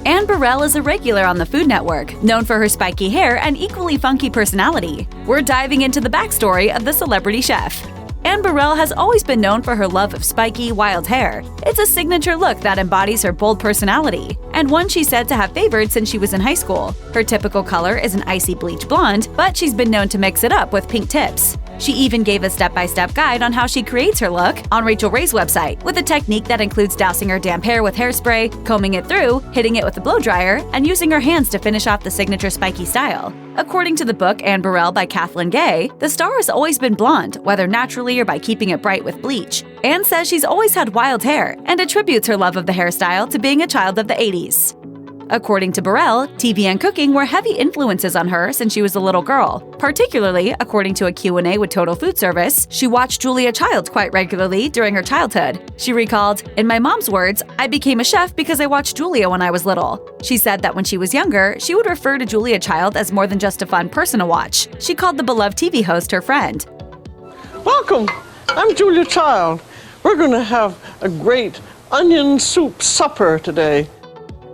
Anne Burrell is a regular on the Food Network, known for her spiky hair and equally funky personality. We're diving into the backstory of the celebrity chef. Anne Burrell has always been known for her love of spiky, wild hair. It's a signature look that embodies her bold personality, and one she's said to have favored since she was in high school. Her typical color is an icy bleach blonde, but she's been known to mix it up with pink tips. She even gave a step-by-step guide on how she creates her look on Rachel Ray's website, with a technique that includes dousing her damp hair with hairspray, combing it through, hitting it with a blow dryer, and using her hands to finish off the signature spiky style. According to the book Anne Burrell by Kathleen Gay, the star has always been blonde, whether naturally or by keeping it bright with bleach. Anne says she's always had wild hair and attributes her love of the hairstyle to being a child of the 80s. According to Burrell, TV and cooking were heavy influences on her since she was a little girl. Particularly, according to a Q&A with Total Food Service, she watched Julia Childs quite regularly during her childhood. She recalled, "In my mom's words, I became a chef because I watched Julia when I was little." She said that when she was younger, she would refer to Julia Child as more than just a fun person to watch. She called the beloved TV host her friend. Welcome, I'm Julia Child. We're going to have a great onion soup supper today.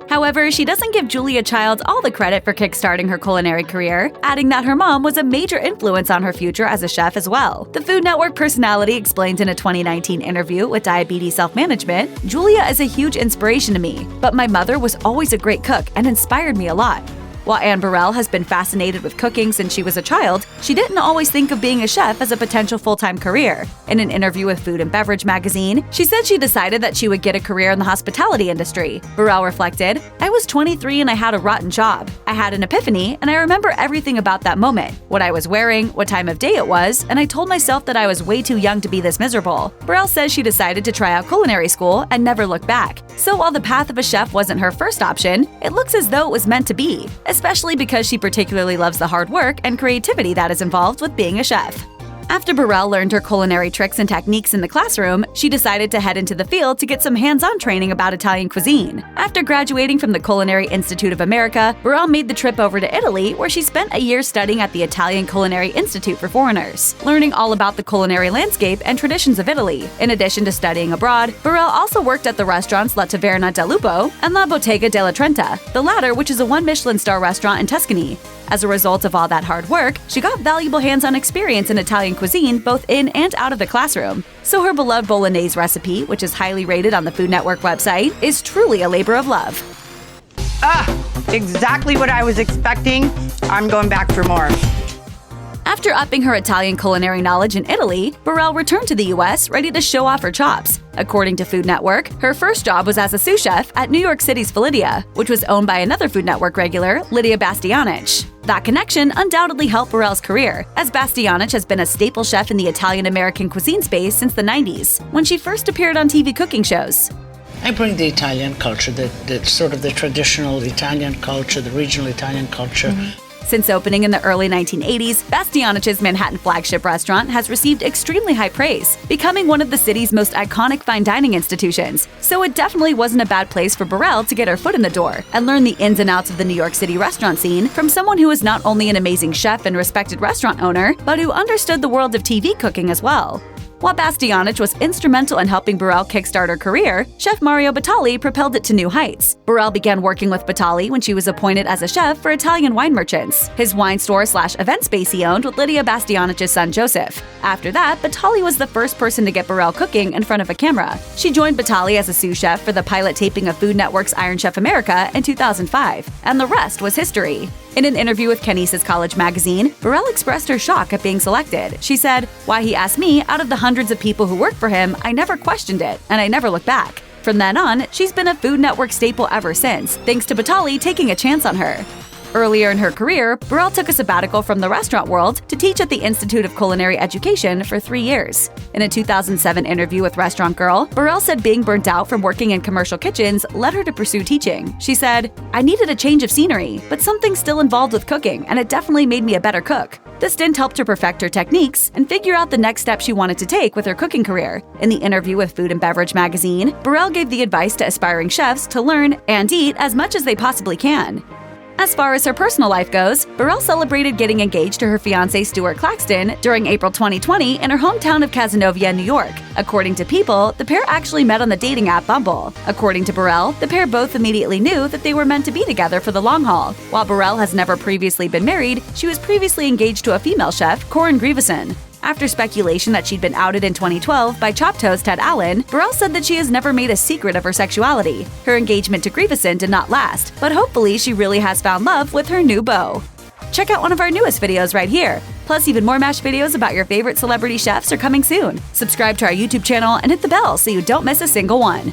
However, she doesn't give Julia Child all the credit for kickstarting her culinary career, adding that her mom was a major influence on her future as a chef as well. The Food Network personality explained in a 2019 interview with Diabetes Self-Management, "Julia is a huge inspiration to me, but my mother was always a great cook and inspired me a lot." While Anne Burrell has been fascinated with cooking since she was a child, she didn't always think of being a chef as a potential full-time career. In an interview with Food and Beverage magazine, she said she decided that she would get a career in the hospitality industry. Burrell reflected, "I was 23 and I had a rotten job. I had an epiphany, and I remember everything about that moment. What I was wearing, what time of day it was, and I told myself that I was way too young to be this miserable." Burrell says she decided to try out culinary school and never looked back. So while the path of a chef wasn't her first option, it looks as though it was meant to be, especially because she particularly loves the hard work and creativity that is involved with being a chef. After Burrell learned her culinary tricks and techniques in the classroom, she decided to head into the field to get some hands-on training about Italian cuisine. After graduating from the Culinary Institute of America, Burrell made the trip over to Italy, where she spent a year studying at the Italian Culinary Institute for Foreigners, learning all about the culinary landscape and traditions of Italy. In addition to studying abroad, Burrell also worked at the restaurants La Taverna del Lupo and La Bottega della Trenta, the latter which is a 1 Michelin star restaurant in Tuscany. As a result of all that hard work, she got valuable hands-on experience in Italian cuisine both in and out of the classroom. So her beloved bolognese recipe, which is highly rated on the Food Network website, is truly a labor of love. Exactly what I was expecting. I'm going back for more. After upping her Italian culinary knowledge in Italy, Burrell returned to the US ready to show off her chops. According to Food Network, her first job was as a sous chef at New York City's Felidia, which was owned by another Food Network regular, Lidia Bastianich. That connection undoubtedly helped Burrell's career, as Bastianich has been a staple chef in the Italian-American cuisine space since the 90s, when she first appeared on TV cooking shows. I bring the Italian culture, the sort of the traditional Italian culture, the regional Italian culture. Since opening in the early 1980s, Bastianich's Manhattan flagship restaurant has received extremely high praise, becoming one of the city's most iconic fine dining institutions. So it definitely wasn't a bad place for Burrell to get her foot in the door and learn the ins and outs of the New York City restaurant scene from someone who is not only an amazing chef and respected restaurant owner, but who understood the world of TV cooking as well. While Bastianich was instrumental in helping Burrell kickstart her career, Chef Mario Batali propelled it to new heights. Burrell began working with Batali when she was appointed as a chef for Italian Wine Merchants, his wine store/event space he owned with Lidia Bastianich's son Joseph. After that, Batali was the first person to get Burrell cooking in front of a camera. She joined Batali as a sous chef for the pilot taping of Food Network's Iron Chef America in 2005, and the rest was history. In an interview with Canisius College magazine, Burrell expressed her shock at being selected. She said, "Why he asked me, out of the hundreds of people who work for him, I never questioned it, and I never looked back." From then on, she's been a Food Network staple ever since, thanks to Batali taking a chance on her. Earlier in her career, Burrell took a sabbatical from the restaurant world to teach at the Institute of Culinary Education for 3 years. In a 2007 interview with Restaurant Girl, Burrell said being burnt out from working in commercial kitchens led her to pursue teaching. She said, "I needed a change of scenery, but something still involved with cooking, and it definitely made me a better cook." This stint helped her perfect her techniques and figure out the next step she wanted to take with her cooking career. In the interview with Food and Beverage magazine, Burrell gave the advice to aspiring chefs to learn and eat as much as they possibly can. As far as her personal life goes, Burrell celebrated getting engaged to her fiancé Stuart Claxton during April 2020 in her hometown of Cazenovia, New York. According to People, the pair actually met on the dating app Bumble. According to Burrell, the pair both immediately knew that they were meant to be together for the long haul. While Burrell has never previously been married, she was previously engaged to a female chef, Corin Grieveson. After speculation that she'd been outed in 2012 by Chopped host Ted Allen, Burrell said that she has never made a secret of her sexuality. Her engagement to Grieveson did not last, but hopefully she really has found love with her new beau. Check out one of our newest videos right here. Plus, even more MASH videos about your favorite celebrity chefs are coming soon. Subscribe to our YouTube channel and hit the bell so you don't miss a single one.